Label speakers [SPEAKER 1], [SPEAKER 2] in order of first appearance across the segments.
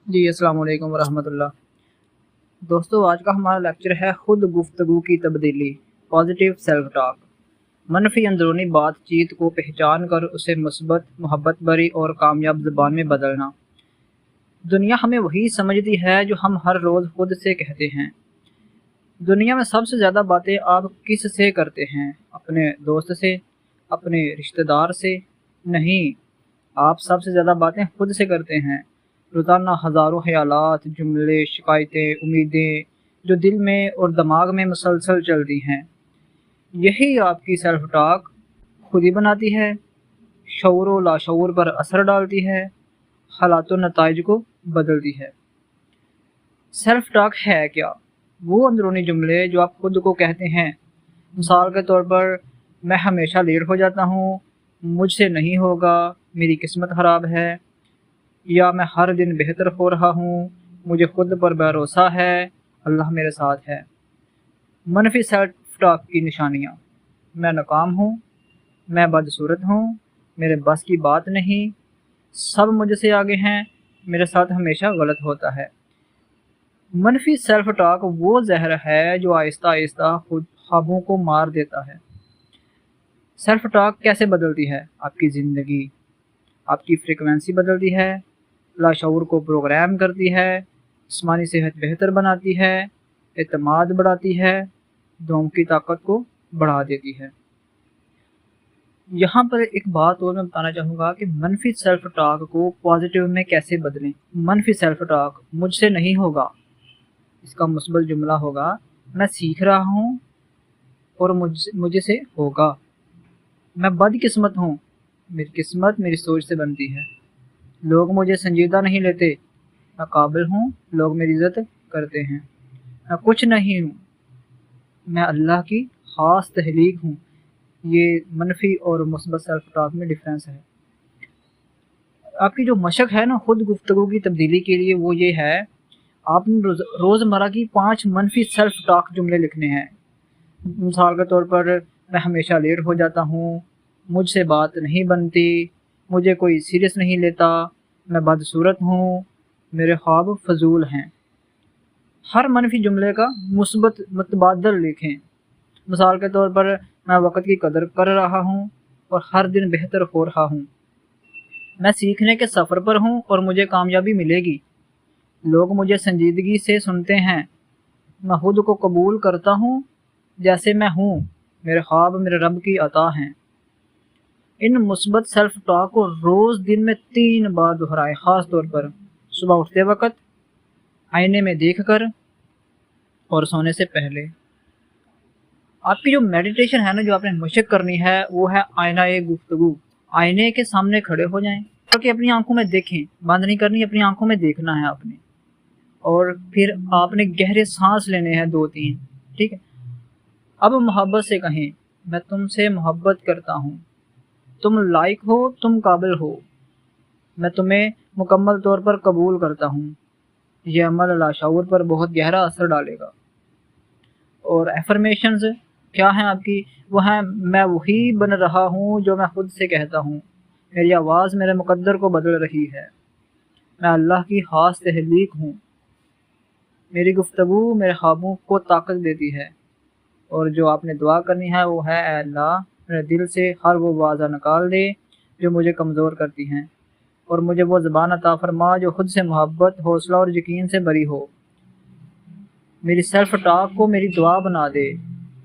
[SPEAKER 1] جی السلام علیکم ورحمۃ اللہ۔ دوستو، آج کا ہمارا لیکچر ہے خود گفتگو کی تبدیلی، پازیٹیو سیلف ٹاک۔ منفی اندرونی بات چیت کو پہچان کر اسے مثبت، محبت بھری اور کامیاب زبان میں بدلنا۔ دنیا ہمیں وہی سمجھتی ہے جو ہم ہر روز خود سے کہتے ہیں۔ دنیا میں سب سے زیادہ باتیں آپ کس سے کرتے ہیں؟ اپنے دوست سے؟ اپنے رشتہ دار سے؟ نہیں، آپ سب سے زیادہ باتیں خود سے کرتے ہیں۔ روزانہ ہزاروں خیالات، جملے، شکایتیں، امیدیں جو دل میں اور دماغ میں مسلسل چلتی ہیں، یہی آپ کی سیلف ٹاک خود ہی بناتی ہے، شعور و لاشعور پر اثر ڈالتی ہے، حالات و نتائج کو بدلتی ہے۔ سیلف ٹاک ہے کیا؟ وہ اندرونی جملے جو آپ خود کو کہتے ہیں۔ مثال کے طور پر، میں ہمیشہ لیٹ ہو جاتا ہوں، مجھ سے نہیں ہوگا، میری قسمت خراب ہے، یا میں ہر دن بہتر ہو رہا ہوں، مجھے خود پر بھروسہ ہے، اللہ میرے ساتھ ہے۔ منفی سیلف ٹاک کی نشانیاں: میں ناکام ہوں، میں بدصورت ہوں، میرے بس کی بات نہیں، سب مجھ سے آگے ہیں، میرے ساتھ ہمیشہ غلط ہوتا ہے۔ منفی سیلف ٹاک وہ زہر ہے جو آہستہ آہستہ خود خوابوں کو مار دیتا ہے۔ سیلف ٹاک کیسے بدلتی ہے آپ کی زندگی؟ آپ کی فریکوینسی بدلتی ہے، لاشعور کو پروگرام کرتی ہے، جسمانی صحت بہتر بناتی ہے، اعتماد بڑھاتی ہے، دوم کی طاقت کو بڑھا دیتی ہے۔ یہاں پر ایک بات اور میں بتانا چاہوں گا کہ منفی سیلف ٹاک کو پازیٹیو میں کیسے بدلیں۔ منفی سیلف ٹاک: مجھ سے نہیں ہوگا، اس کا مثبت جملہ ہوگا میں سیکھ رہا ہوں اور مجھ سے ہوگا۔ میں بد قسمت ہوں، میری قسمت میری سوچ سے بنتی ہے۔ لوگ مجھے سنجیدہ نہیں لیتے، میں قابل ہوں، لوگ میری عزت کرتے ہیں۔ میں کچھ نہیں ہوں، میں اللہ کی خاص تخلیق ہوں۔ یہ منفی اور مثبت سیلف ٹاک میں ڈفرینس ہے۔ آپ کی جو مشق ہے نا خود گفتگو کی تبدیلی کے لیے، وہ یہ ہے، آپ نے روزمرہ کی 5 منفی سیلف ٹاک جملے لکھنے ہیں۔ مثال کے طور پر، میں ہمیشہ لیٹ ہو جاتا ہوں، مجھ سے بات نہیں بنتی، مجھے کوئی سیریس نہیں لیتا، میں بدصورت ہوں، میرے خواب فضول ہیں۔ ہر منفی جملے کا مثبت متبادل لکھیں۔ مثال کے طور پر، میں وقت کی قدر کر رہا ہوں اور ہر دن بہتر ہو رہا ہوں۔ میں سیکھنے کے سفر پر ہوں اور مجھے کامیابی ملے گی۔ لوگ مجھے سنجیدگی سے سنتے ہیں۔ میں خود کو قبول کرتا ہوں جیسے میں ہوں، میرے خواب میرے رب کی عطا ہیں۔ ان مثبت سیلف ٹاک کو روز دن میں 3 بار دہرائیں، خاص طور پر صبح اٹھتے وقت، آئینے میں دیکھ کر اور سونے سے پہلے۔ آپ کی جو میڈیٹیشن ہے نا، جو آپ نے مشق کرنی ہے، وہ ہے آئینہ گفتگو۔ آئینے کے سامنے کھڑے ہو جائیں تاکہ اپنی آنکھوں میں دیکھیں، بند نہیں کرنی، اپنی آنکھوں میں دیکھنا ہے آپ نے، اور پھر آپ نے گہرے سانس لینے ہیں 2-3، ٹھیک ہے؟ اب محبت سے کہیں، میں تم سے محبت کرتا ہوں، تم لائق ہو، تم قابل ہو، میں تمہیں مکمل طور پر قبول کرتا ہوں۔ یہ عمل لاشعور پر بہت گہرا اثر ڈالے گا۔ اور ایفرمیشنز کیا ہیں آپ کی؟ وہ ہیں، میں وہی بن رہا ہوں جو میں خود سے کہتا ہوں، میری آواز میرے مقدر کو بدل رہی ہے، میں اللہ کی خاص تخلیق ہوں، میری گفتگو میرے خوابوں کو طاقت دیتی ہے۔ اور جو آپ نے دعا کرنی ہے وہ ہے، اے اللہ میرے دل سے ہر وہ باتیں نکال دے جو مجھے کمزور کرتی ہیں، اور مجھے وہ زبان عطا فرما جو خود سے محبت، حوصلہ اور یقین سے بری ہو۔ میری سیلف ٹاک کو میری دعا بنا دے،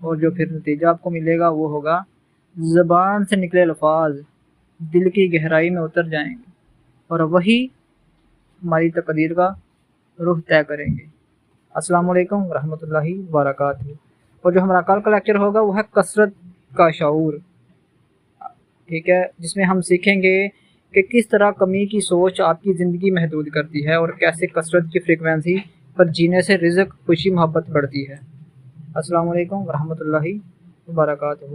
[SPEAKER 1] اور جو پھر نتیجہ آپ کو ملے گا وہ ہوگا، زبان سے نکلے الفاظ دل کی گہرائی میں اتر جائیں گے، اور وہی ہماری تقدیر کا رخ طے کریں گے۔ السلام علیکم ورحمۃ اللہ وبرکاتہ۔ اور جو ہمارا کل کا لیکچر ہوگا وہ ہے کثرت کا شعور، ٹھیک ہے، جس میں ہم سیکھیں گے کہ کس طرح کمی کی سوچ آپ کی زندگی محدود کرتی ہے، اور کیسے کثرت کی فریکوینسی پر جینے سے رزق، خوشی، محبت بڑھتی ہے۔ السلام علیکم ورحمۃ اللہ وبرکاتہ۔